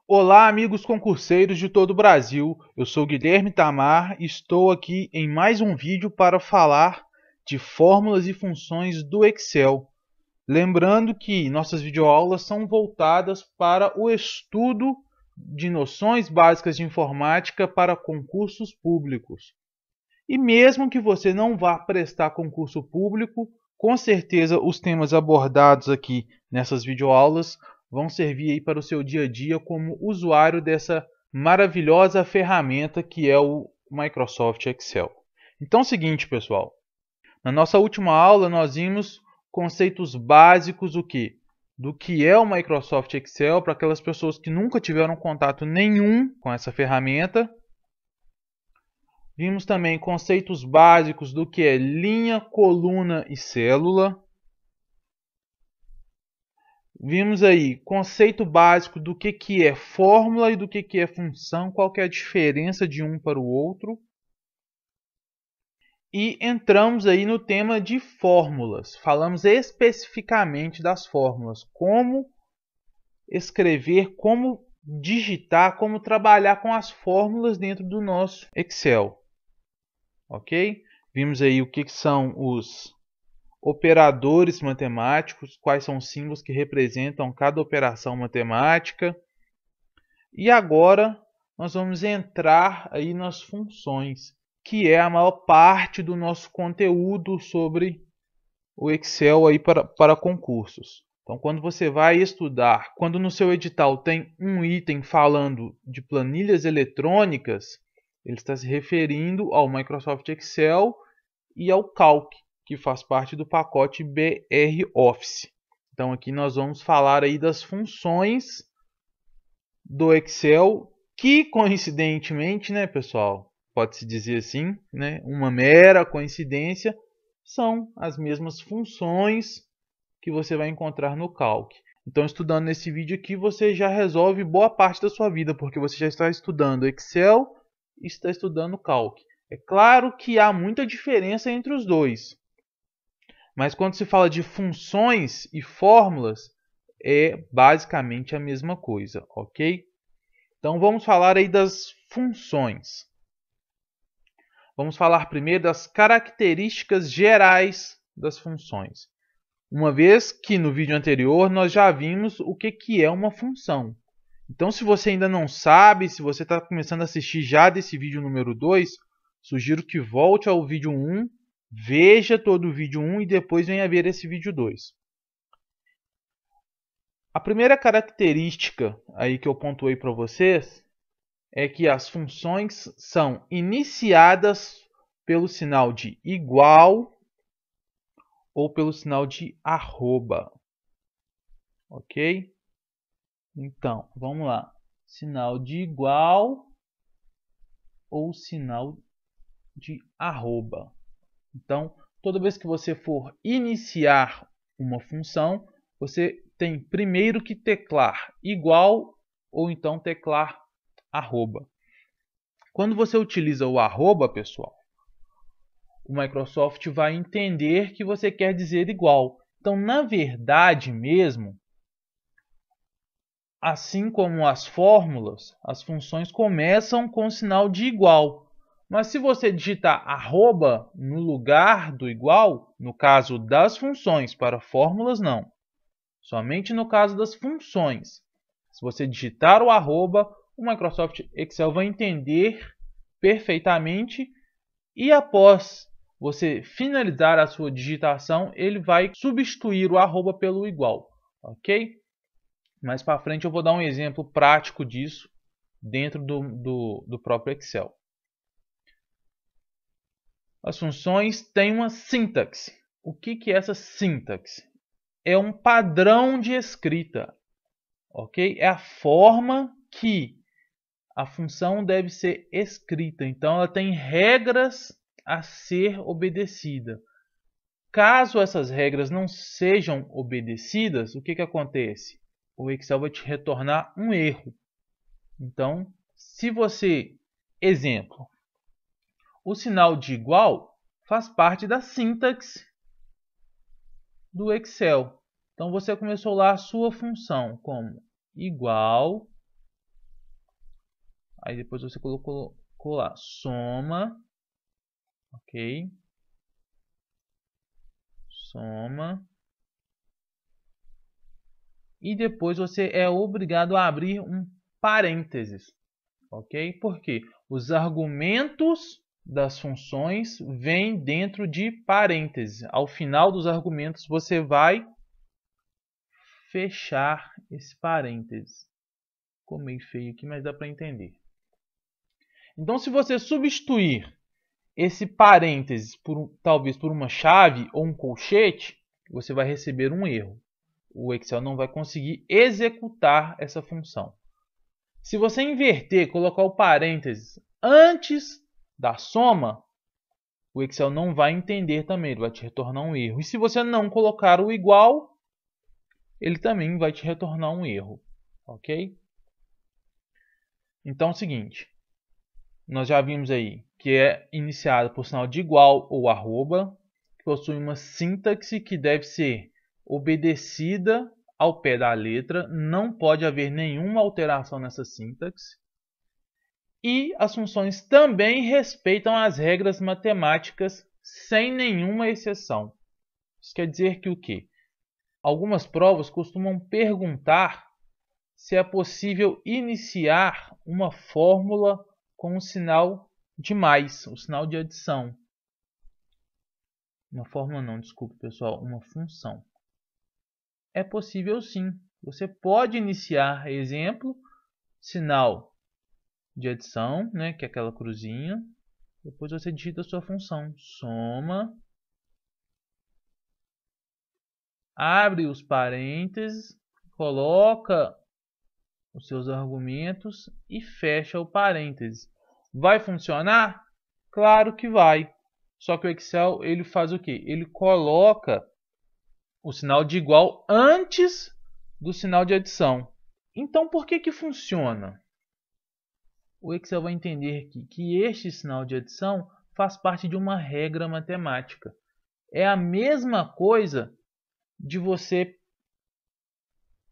Olá, amigos concurseiros de todo o Brasil. Eu sou Guilherme Tamar e estou aqui em mais um vídeo para falar de fórmulas e funções do Excel. Lembrando que nossas videoaulas são voltadas para o estudo de noções básicas de informática para concursos públicos. E mesmo que você não vá prestar concurso público, com certeza os temas abordados aqui nessas videoaulas vão servir aí para o seu dia a dia como usuário dessa maravilhosa ferramenta que é o Microsoft Excel. Então é o seguinte, pessoal. Na nossa última aula nós vimos conceitos básicos do que é o Microsoft Excel para aquelas pessoas que nunca tiveram contato nenhum com essa ferramenta. Vimos também conceitos básicos do que é linha, coluna e célula. Vimos aí conceito básico do que é fórmula e do que é função, qual que é a diferença de um para o outro. E entramos aí no tema de fórmulas. Falamos especificamente das fórmulas, como escrever, como digitar, como trabalhar com as fórmulas dentro do nosso Excel. Ok? Vimos aí o que são os operadores matemáticos, quais são os símbolos que representam cada operação matemática. E agora nós vamos entrar aí nas funções, que é a maior parte do nosso conteúdo sobre o Excel aí para concursos. Então, quando você vai estudar, quando no seu edital tem um item falando de planilhas eletrônicas, ele está se referindo ao Microsoft Excel e ao Calc, que faz parte do pacote BR Office. Então aqui nós vamos falar aí das funções do Excel, que coincidentemente, né, pessoal, pode-se dizer assim, né, uma mera coincidência, são as mesmas funções que você vai encontrar no Calc. Então, estudando nesse vídeo aqui, você já resolve boa parte da sua vida, porque você já está estudando Excel e está estudando Calc. É claro que há muita diferença entre os dois, mas quando se fala de funções e fórmulas, é basicamente a mesma coisa, ok? Então vamos falar aí das funções. Vamos falar primeiro das características gerais das funções. Uma vez que no vídeo anterior nós já vimos o que é uma função. Então, se você ainda não sabe, se você está começando a assistir já desse vídeo número 2, sugiro que volte ao vídeo 1, veja todo o vídeo 1 e depois venha ver esse vídeo 2. A primeira característica aí que eu pontuei para vocês é que as funções são iniciadas pelo sinal de igual ou pelo sinal de arroba. Ok? Então, vamos lá. Sinal de igual ou sinal de arroba. Então, toda vez que você for iniciar uma função, você tem primeiro que teclar igual ou então teclar arroba. Quando você utiliza o arroba, pessoal, o Microsoft vai entender que você quer dizer igual. Então, na verdade mesmo, assim como as fórmulas, as funções começam com o sinal de igual. Mas se você digitar arroba no lugar do igual, no caso das funções, para fórmulas não. Somente no caso das funções. Se você digitar o arroba, o Microsoft Excel vai entender perfeitamente e após você finalizar a sua digitação, ele vai substituir o arroba pelo igual, ok? Mais para frente eu vou dar um exemplo prático disso dentro do próprio Excel. As funções têm uma sintaxe. O que é essa sintaxe? É um padrão de escrita, ok? É a forma que a função deve ser escrita. Então ela tem regras a ser obedecida. Caso essas regras não sejam obedecidas, o que acontece? O Excel vai te retornar um erro. Então, se você, exemplo, o sinal de igual faz parte da sintaxe do Excel. Então, você começou lá a sua função como igual Aí depois você colocou lá soma, ok? Soma. E depois você é obrigado a abrir um parênteses, ok? Porque os argumentos das funções vêm dentro de parênteses. Ao final dos argumentos você vai fechar esse parênteses. Ficou meio feio aqui, mas dá para entender. Então, se você substituir esse parênteses talvez por uma chave ou um colchete, você vai receber um erro. O Excel não vai conseguir executar essa função. Se você inverter, colocar o parênteses antes da soma, o Excel não vai entender também, ele vai te retornar um erro. E se você não colocar o igual, ele também vai te retornar um erro, ok? Então é o seguinte, nós já vimos aí que é iniciado por sinal de igual ou arroba, que possui uma sintaxe que deve ser obedecida ao pé da letra, não pode haver nenhuma alteração nessa sintaxe. E as funções também respeitam as regras matemáticas sem nenhuma exceção. Isso quer dizer que o quê? Algumas provas costumam perguntar se é possível iniciar uma fórmula com o sinal de mais, o sinal de adição. Uma fórmula não, desculpe pessoal, uma função. É possível sim. Você pode iniciar, exemplo, sinal de adição, né, que é aquela cruzinha. Depois você digita a sua função, soma, abre os parênteses, coloca os seus argumentos e fecha o parênteses. Vai funcionar? Claro que vai. Só que o Excel ele faz o quê? Ele coloca o sinal de igual antes do sinal de adição. Então, por que funciona? O Excel vai entender que este sinal de adição faz parte de uma regra matemática. É a mesma coisa de você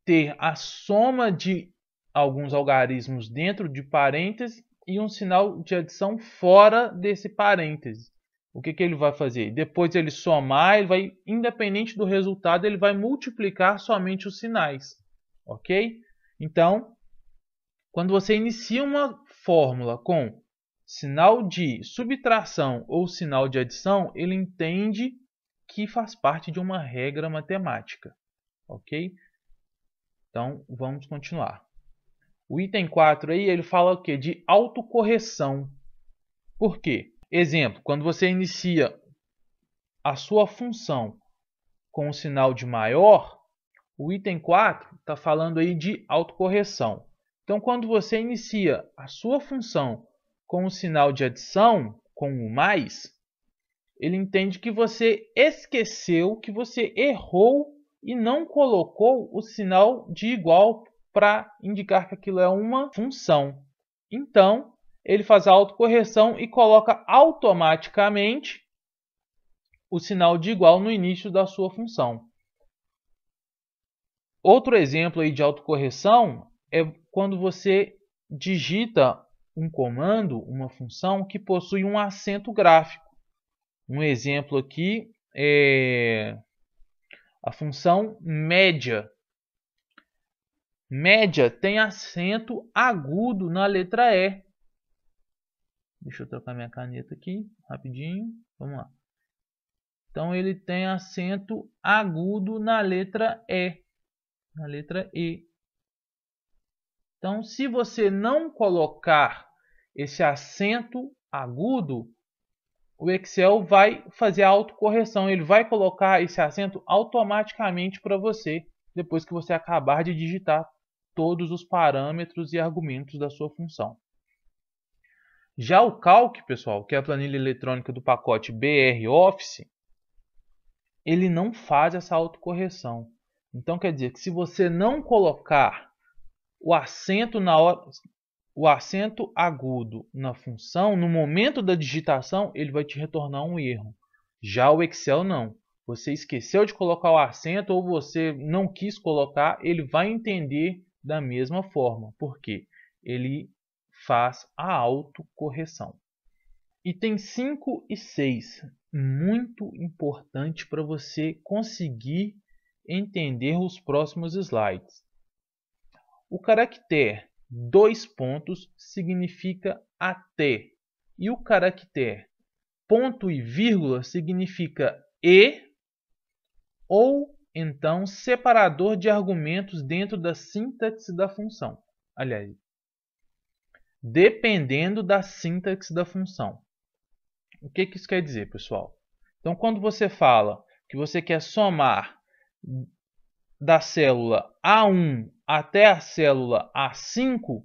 ter a soma de alguns algarismos dentro de parênteses e um sinal de adição fora desse parêntese. O que ele vai fazer? Depois ele somar, ele vai, independente do resultado, ele vai multiplicar somente os sinais. Ok? Então, quando você inicia uma fórmula com sinal de subtração ou sinal de adição, ele entende que faz parte de uma regra matemática. Ok? Então, vamos continuar. O item 4 aí, ele fala o quê? De autocorreção. Por quê? Exemplo, quando você inicia a sua função com o sinal de maior, o item 4 está falando aí de autocorreção. Então, quando você inicia a sua função com o sinal de adição, com o mais, ele entende que você esqueceu, que você errou e não colocou o sinal de igual para indicar que aquilo é uma função. Então, ele faz a autocorreção e coloca automaticamente o sinal de igual no início da sua função. Outro exemplo aí de autocorreção é quando você digita um comando, uma função que possui um acento gráfico. Um exemplo aqui é a função média. Média tem acento agudo na letra E. Deixa eu trocar minha caneta aqui, rapidinho. Vamos lá. Então, ele tem acento agudo na letra E. Na letra E. Então, se você não colocar esse acento agudo, o Excel vai fazer a autocorreção. Ele vai colocar esse acento automaticamente para você, depois que você acabar de digitar todos os parâmetros e argumentos da sua função. Já o Calc, pessoal, que é a planilha eletrônica do pacote BR Office, ele não faz essa autocorreção. Então, quer dizer que se você não colocar o acento agudo na função, no momento da digitação, ele vai te retornar um erro. Já o Excel não. Você esqueceu de colocar o acento ou você não quis colocar, ele vai entender da mesma forma. Por quê? Ele faz a autocorreção. Item 5 e 6, muito importante para você conseguir entender os próximos slides. O caractere 2 pontos significa até, e o caractere ponto e vírgula significa e, ou então separador de argumentos dentro da sintaxe da função. Aliás, dependendo da sintaxe da função. O que isso quer dizer, pessoal? Então, quando você fala que você quer somar da célula A1 até a célula A5,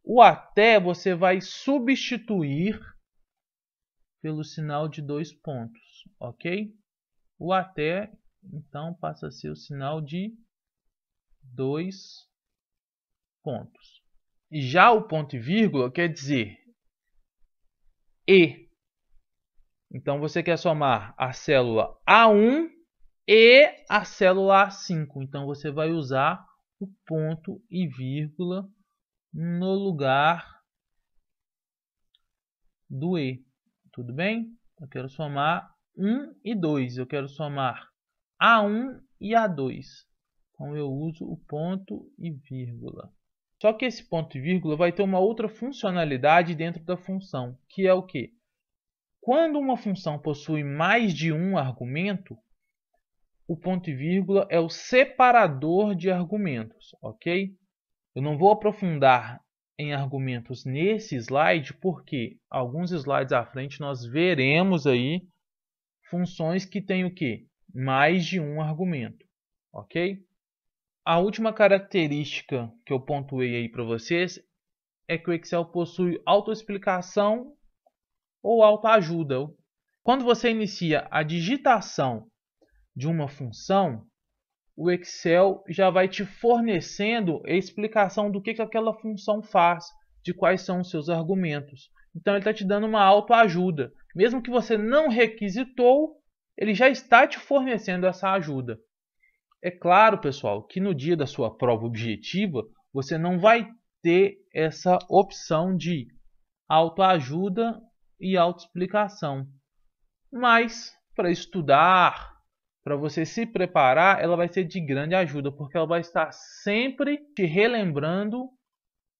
o até você vai substituir pelo sinal de 2 pontos, ok? O até, então, passa a ser o sinal de 2 pontos. E já o ponto e vírgula quer dizer e. Então, você quer somar a célula A1 e a célula A5. Então, você vai usar o ponto e vírgula no lugar do e. Tudo bem? Eu quero somar 1 e 2. Eu quero somar A1 e A2. Então, eu uso o ponto e vírgula. Só que esse ponto e vírgula vai ter uma outra funcionalidade dentro da função, que é o quê? Quando uma função possui mais de um argumento, o ponto e vírgula é o separador de argumentos, ok? Eu não vou aprofundar em argumentos nesse slide, porque alguns slides à frente nós veremos aí funções que têm o quê? Mais de um argumento, ok? A última característica que eu pontuei aí para vocês é que o Excel possui autoexplicação ou autoajuda. Quando você inicia a digitação de uma função, o Excel já vai te fornecendo a explicação do que aquela função faz, de quais são os seus argumentos. Então ele está te dando uma autoajuda. Mesmo que você não requisitou, ele já está te fornecendo essa ajuda. É claro, pessoal, que no dia da sua prova objetiva, você não vai ter essa opção de autoajuda e autoexplicação. Mas, para estudar, para você se preparar, ela vai ser de grande ajuda, porque ela vai estar sempre te relembrando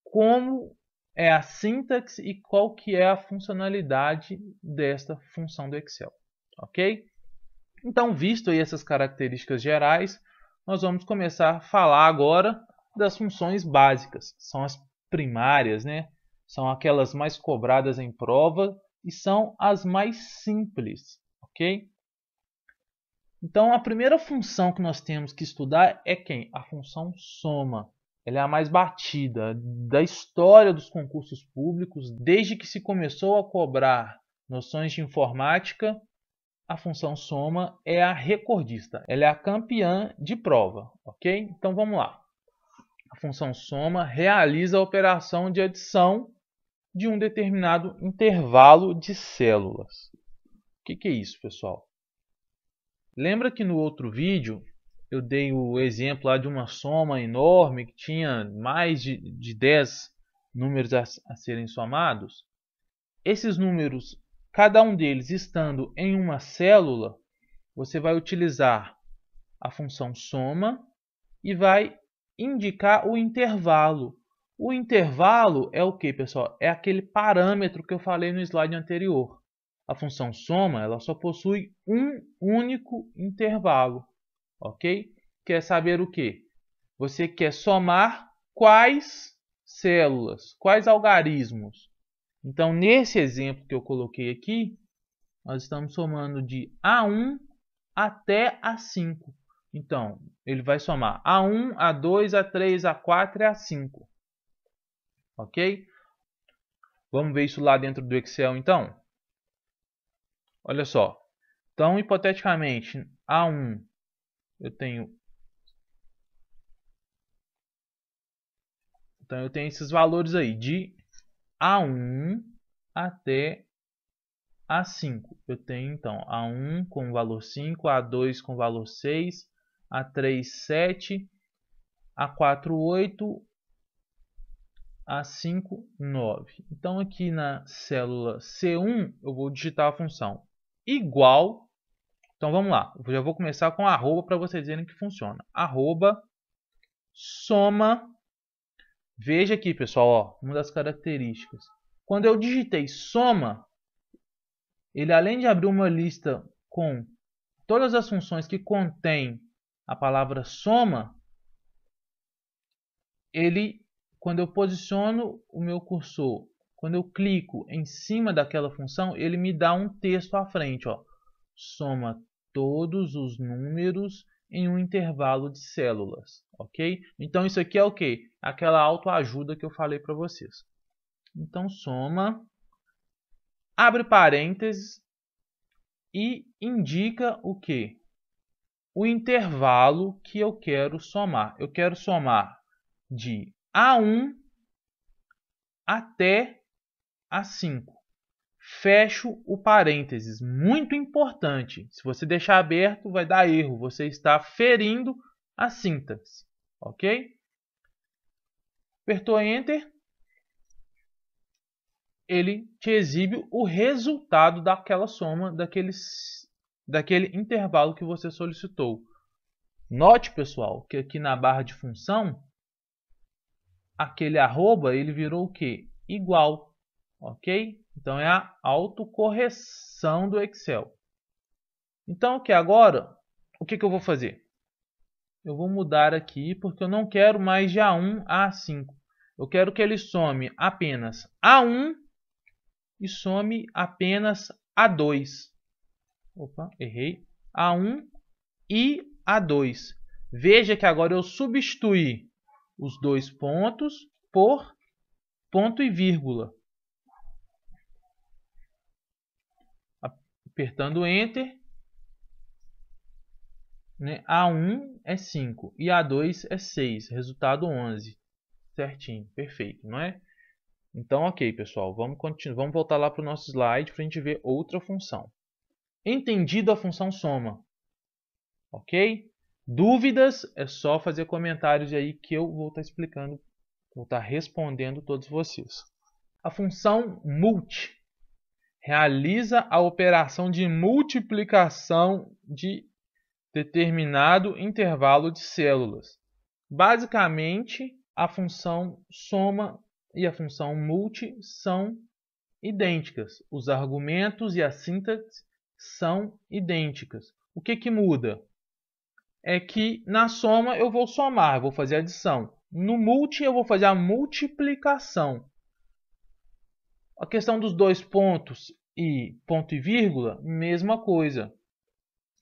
como é a sintaxe e qual que é a funcionalidade desta função do Excel, ok? Então, visto aí essas características gerais, nós vamos começar a falar agora das funções básicas, que são as primárias, né? São aquelas mais cobradas em prova e são as mais simples, ok? Então, a primeira função que nós temos que estudar é quem? A função soma. Ela é a mais batida da história dos concursos públicos. Desde que se começou a cobrar noções de informática, a função soma é a recordista. Ela é a campeã de prova, ok? Então, vamos lá. A função soma realiza a operação de adição de um determinado intervalo de células. O que é isso, pessoal? Lembra que no outro vídeo eu dei o exemplo lá de uma soma enorme que tinha mais de 10 números a serem somados? Esses números, cada um deles estando em uma célula, você vai utilizar a função soma e vai indicar o intervalo. O intervalo é o que, pessoal? É aquele parâmetro que eu falei no slide anterior. A função soma ela só possui um único intervalo, ok? Quer saber o que? Você quer somar quais células, quais algarismos? Então, nesse exemplo que eu coloquei aqui, nós estamos somando de A1 até A5. Então, ele vai somar A1, A2, A3, A4 e A5. Ok? Vamos ver isso lá dentro do Excel, então? Olha só. Então, hipoteticamente, A1, eu tenho esses valores aí, de A1 até A5. Eu tenho, então, A1 com valor 5, A2 com valor 6, A3, 7, A4, 8, a 5, 9. Então, aqui na célula C1, eu vou digitar a função igual. Então, vamos lá. Eu já vou começar com arroba para vocês verem que funciona. Arroba soma. Veja aqui, pessoal, ó, uma das características. Quando eu digitei soma, ele, além de abrir uma lista com todas as funções que contém a palavra soma, ele, quando eu posiciono o meu cursor, quando eu clico em cima daquela função, ele me dá um texto à frente, ó. Soma todos os números em um intervalo de células, ok? Então isso aqui é o quê? Aquela autoajuda que eu falei para vocês. Então soma, abre parênteses e indica o quê? O intervalo que eu quero somar. Eu quero somar de A1 até A5. Fecho o parênteses. Muito importante. Se você deixar aberto, vai dar erro. Você está ferindo a sintaxe. Ok? Apertou Enter. Ele te exibe o resultado daquela soma, daquele intervalo que você solicitou. Note, pessoal, que aqui na barra de função, aquele arroba, ele virou o quê? Igual. Ok? Então, é a autocorreção do Excel. Então, aqui agora, o que eu vou fazer? Eu vou mudar aqui, porque eu não quero mais de A1 a A5. Eu quero que ele some apenas A1 e some apenas A2. Opa, errei. A1 e A2. Veja que agora eu substituí os dois pontos por ponto e vírgula. Apertando Enter, né? A1 é 5 e A2 é 6. Resultado 11. Certinho, perfeito, não é? Então, ok, pessoal. Vamos voltar lá para o nosso slide para a gente ver outra função. Entendido a função soma. Ok? Dúvidas? É só fazer comentários aí que eu vou estar explicando. Vou estar respondendo todos vocês. A função multi realiza a operação de multiplicação de determinado intervalo de células. Basicamente, a função soma e a função multi são idênticas. Os argumentos e a sintaxe são idênticas. O que muda? É que na soma eu vou somar, vou fazer adição. No multi eu vou fazer a multiplicação. A questão dos dois pontos e ponto e vírgula, mesma coisa.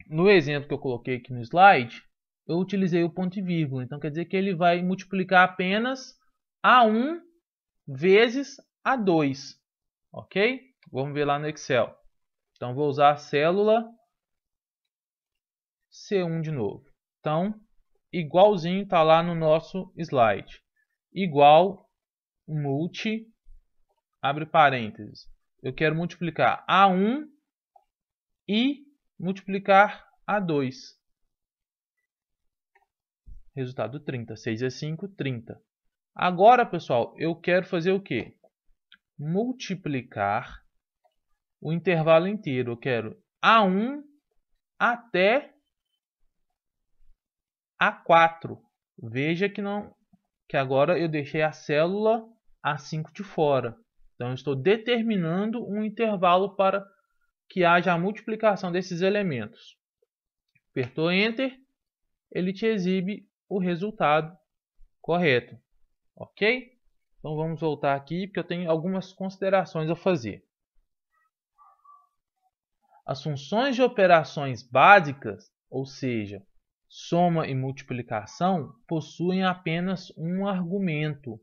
No exemplo que eu coloquei aqui no slide, eu utilizei o ponto e vírgula. Então quer dizer que ele vai multiplicar apenas A1 vezes A2. Ok? Vamos ver lá no Excel. Então vou usar a célula C1 de novo. Então, igualzinho está lá no nosso slide. Igual multi, abre parênteses. Eu quero multiplicar A1 e multiplicar A2. Resultado 30. 6 é 5, 30. Agora, pessoal, eu quero fazer o quê? Multiplicar o intervalo inteiro. Eu quero A1 até A4. Veja que agora eu deixei a célula A5 de fora. Então, eu estou determinando um intervalo para que haja a multiplicação desses elementos. Apertou Enter, ele te exibe o resultado correto. Ok? Então, vamos voltar aqui, porque eu tenho algumas considerações a fazer. As funções de operações básicas, ou seja, soma e multiplicação, possuem apenas um argumento.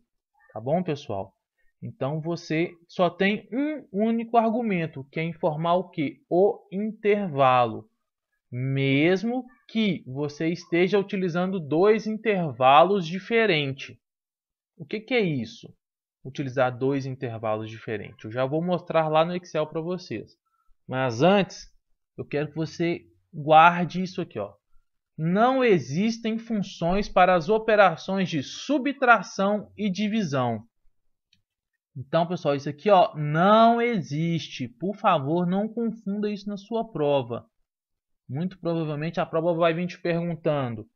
Tá bom, pessoal? Então, você só tem um único argumento, que é informar o quê? O intervalo. Mesmo que você esteja utilizando dois intervalos diferentes. O que é isso? Utilizar dois intervalos diferentes. Eu já vou mostrar lá no Excel para vocês. Mas antes, eu quero que você guarde isso aqui, ó. Não existem funções para as operações de subtração e divisão. Então, pessoal, isso aqui ó, não existe. Por favor, não confunda isso na sua prova. Muito provavelmente a prova vai vir te perguntando: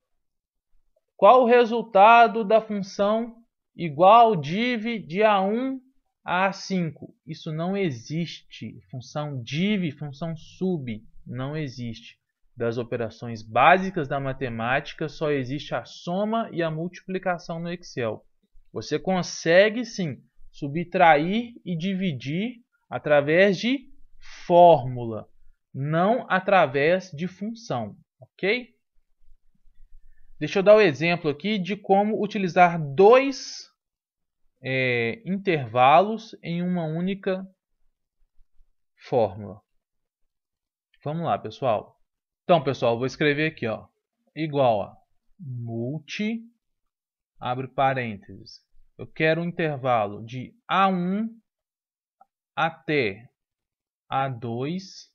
qual o resultado da função igual div de A1 a A5? Isso não existe. Função div, função sub, não existe. Das operações básicas da matemática, só existe a soma e a multiplicação no Excel. Você consegue, sim, subtrair e dividir através de fórmula, não através de função, ok? Deixa eu dar o exemplo aqui de como utilizar dois intervalos em uma única fórmula. Vamos lá, pessoal. Então, pessoal, vou escrever aqui, ó, igual a multi, abre parênteses. Eu quero um intervalo de A1 até A2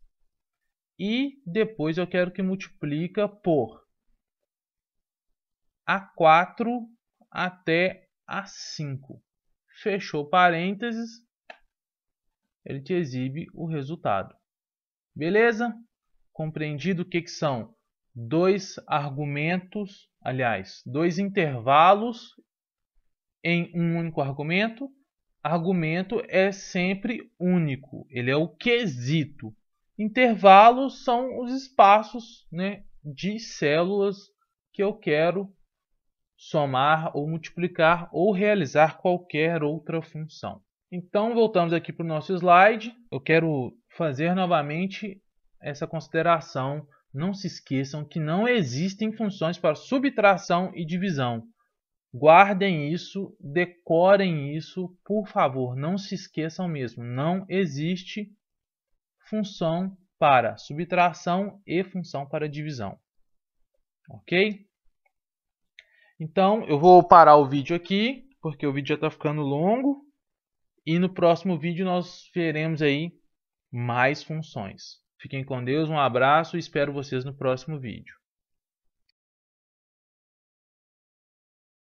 e depois eu quero que multiplica por A4 até A5. Fechou parênteses, ele te exibe o resultado. Beleza? Compreendido o que são dois argumentos, aliás, dois intervalos em um único argumento. Argumento é sempre único, ele é o quesito. Intervalos são os espaços, né, de células que eu quero somar ou multiplicar ou realizar qualquer outra função. Então, voltamos aqui para o nosso slide. Eu quero fazer novamente essa consideração. Não se esqueçam que não existem funções para subtração e divisão. Guardem isso, decorem isso, por favor, não se esqueçam mesmo. Não existe função para subtração e função para divisão. Ok? Então, eu vou parar o vídeo aqui, porque o vídeo já está ficando longo. E no próximo vídeo nós veremos aí mais funções. Fiquem com Deus, um abraço e espero vocês no próximo vídeo.